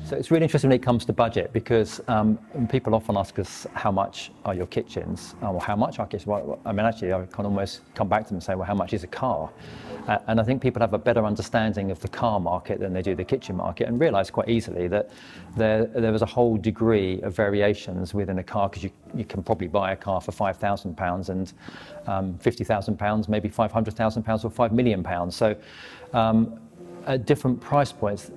So it's really interesting when it comes to budget, because people often ask us, how much are your kitchens? Or how much are kitchens? Well, I mean, actually, I can almost come back to them and say, well, how much is a car? And I think people have a better understanding of the car market than they do the kitchen market, and realise quite easily that there was a whole degree of variations within a car, because you can probably buy a car for £5,000 and £50,000, maybe £500,000 or £5 million. So at different price points,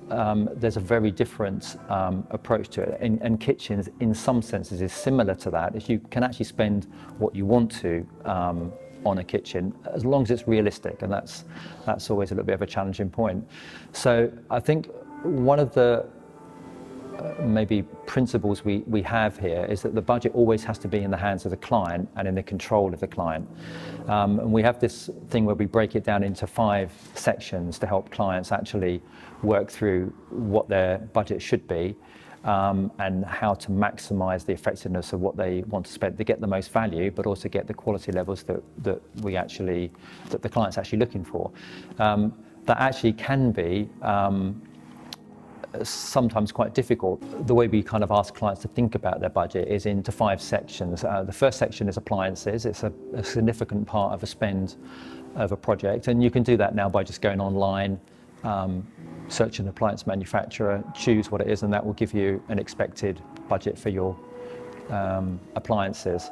there's a very different approach to it. And kitchens, in some senses, is similar to that. If you can actually spend what you want to on a kitchen, as long as it's realistic, and that's always a little bit of a challenging point. So I think one of the maybe principles we have here is that the budget always has to be in the hands of the client and in the control of the client. And we have this thing where we break it down into 5 sections to help clients actually work through what their budget should be, and how to maximise the effectiveness of what they want to spend to get the most value, but also get the quality levels that the client's actually looking for. That actually can be sometimes quite difficult. The way we kind of ask clients to think about their budget is into 5 sections. The first section is appliances. It's a significant part of a spend of a project, and you can do that now by just going online, search an appliance manufacturer, choose what it is, and that will give you an expected budget for your appliances.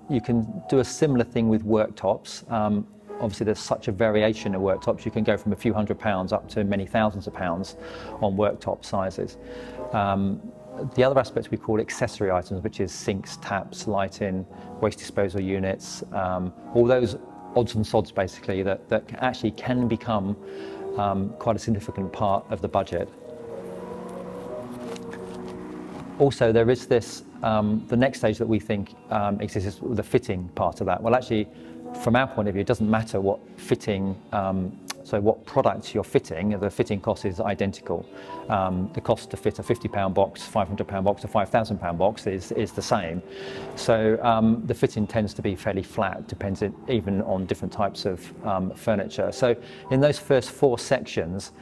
You can do a similar thing with worktops. Obviously, there's such a variation of worktops. You can go from a few £100s up to many thousands of pounds on worktop sizes. The other aspects we call accessory items, which is sinks, taps, lighting, waste disposal units, all those odds and sods basically that actually can become quite a significant part of the budget. Also, there is this, the next stage that we think exists is the fitting part of that. Well, actually, from our point of view, it doesn't matter what fitting, so what products you're fitting, the fitting cost is identical. The cost to fit a £50 box, £500 box, a £5,000 box is the same. So the fitting tends to be fairly flat, depends even on different types of furniture. So in those first 4 sections,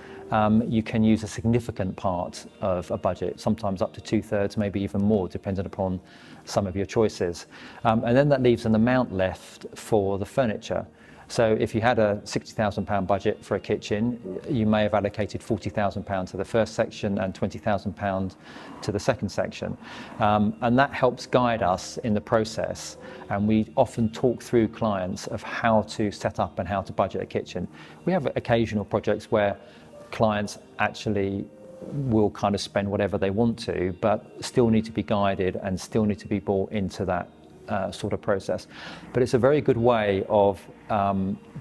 you can use a significant part of a budget, sometimes up to 2/3, maybe even more, depending upon some of your choices. And then that leaves an amount left for the furniture. So if you had a £60,000 budget for a kitchen, you may have allocated £40,000 to the first section and £20,000 to the second section. And that helps guide us in the process. And we often talk through clients of how to set up and how to budget a kitchen. We have occasional projects where clients actually will kind of spend whatever they want to, but still need to be guided and still need to be brought into that sort of process. But it's a very good way of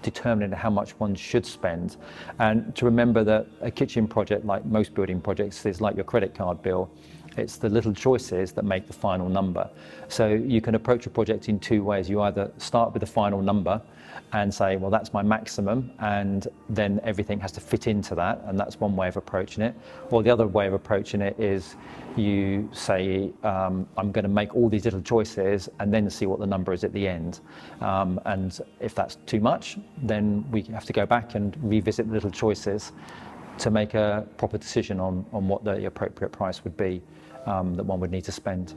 determining how much one should spend, and to remember that a kitchen project, like most building projects, is like your credit card bill. It's the little choices that make the final number. So you can approach a project in 2 ways. You either start with the final number and say, well, that's my maximum, and then everything has to fit into that, and that's one way of approaching it. Or the other way of approaching it is you say, I'm going to make all these little choices and then see what the number is at the end. And if that's too much, then we have to go back and revisit the little choices to make a proper decision on what the appropriate price would be that one would need to spend.